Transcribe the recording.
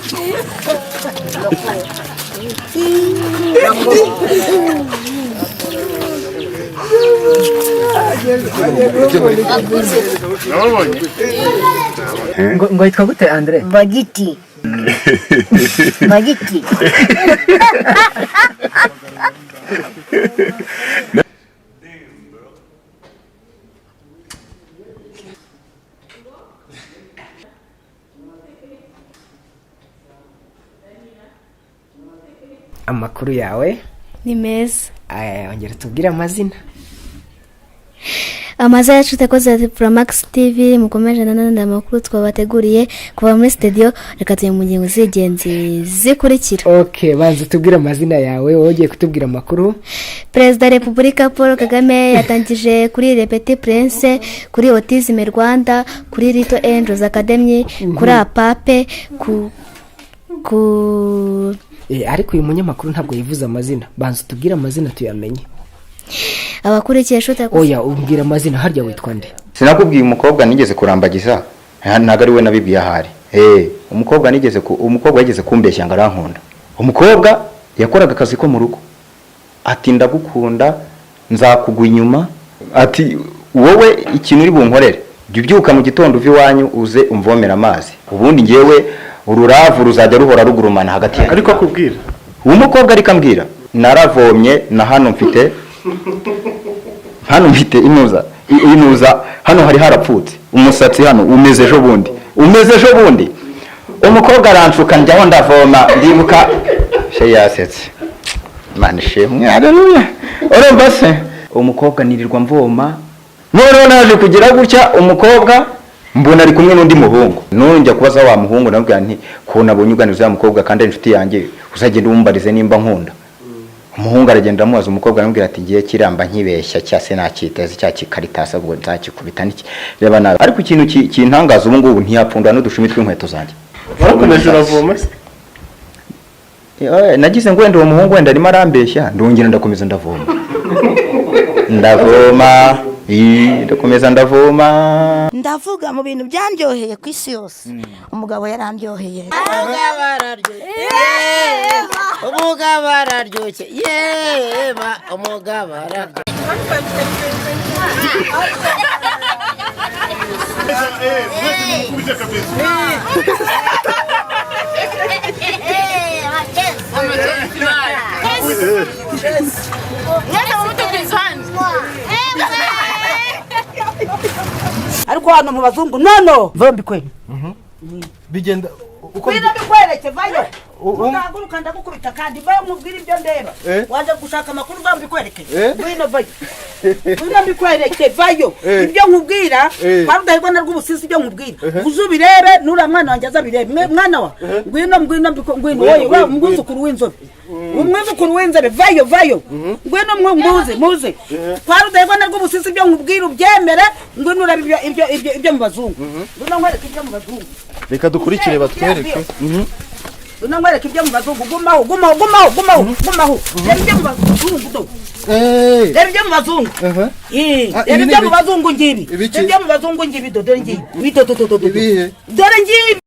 Ngo yitwa gute Andre? Bagiti. Bagiti. Amakuru yawe ni meza. Ongera tubwire amazina. Amazina yacu takoze Promax TV mukomeje nanone amakuru twabateguriye kuva muri studio, reka tuye mu ngingo z'igenzi zikurikira. Okay, banze tubwire amazina yawe, wogiye kutubwira amakuru. Perezida Repubulika Paul Kagame yatangije kuri Le Petit Prince, kuri Autisme Rwanda, kuri Little Angels Academy, kuri APAPE, ariko uyu munyamakuru ntabwo yivuze amazina. Banze tubwire amazina tuyamenye. Abakurikiye shota oya umbwira amazina harya witwa nde? Sinakubwiye umukobwa nigeze kurambagiza ntago ari we nabibwiye ahari. Umukobwa yigeze kumbeshya ngo arankunda. Umukobwa yakoraga akazi ko mu rugo. Ati ndagukunda nzakugwa inyuma. Ati wowe ikintu uri bunkorere byuka mu gitondo uvi wanyu uze umvomera amazi. Ubundi ngewe ururavu ruzajya ruhora rugurumana hagati yawe. Ariko akubwira umukobwa ari kambwira naravomye na hano mfite inuza hano hari harapfutse umusatsi hano umeze ejo bundi umukobwa aranshuka njyaho ndavoma ndibuka she yasetse Imana ishimwe haleluya. Urumva se umukobwa nirirwa mvoma none naje kugira gutya umukobwa mbona ari kumwe n'undi muhungu none njya kubaza wa muhungu nabwira nti ko nabonye uganiza ya mukobwa kandi inshuti yanjye uzagenda umbarize nimba nkunda. Umuhungu aragenda amubaza umukobwa aramubwira ati ngiye kiramba nkibeshya cyase nakiteze cya kikaritasa ubwo nzakikubita niki reba nawe. Ariko ikintu kintangaza ubu ngubu ntiyapfunda n'udushumi tw'inkweto zanjye. Warakomeje uravoma se? Nagize ngo wenda uwo muhungu wenda arimo arambeshya ndongera ndakomeza ndavoma. Ndakomeza ndavoma. Ndavuga mu bintu byandyoheye ku isi yose. Umugabo yarandyoheye. Umugabo araryoshye yeba umugabo araryoshye. Ariko hano mu bazungu nono vombi kweli. Bigenda uko bikwereke vayo. Unaguruka ndagukubita kandi vayo mubwira ibyo ndeba. Waje gushaka amakuru vombi kwereke. Ngwino vayo. Ngwino bikwereke vayo. Ibyo nkubwira barudahirwa na rw'ubusisi ibyo nkubwira. Uzubirebe nura mwana wanjye azabirebe. Mwana wa ngwino wowe umwuzukuru w'inzobe. Umwuzukuru w'inzobe vayo. Ngwino muze. Barudahirwa na rw'ubusisi ibyo nkubwira ubyemere ngwino urabibyo ibyo mu bazungu. Ngwino nkwereke ibyo mu bazungu. Reka dukurikire batwereke. Unamwereka ibyo mu bazungu gumaho. Ibyo mu bazungu do. Ibyo mu bazungu. Ibyo mu bazungu ngibi. Ibyo mu bazungu ngibi do dore ngibi. Dore ngibi.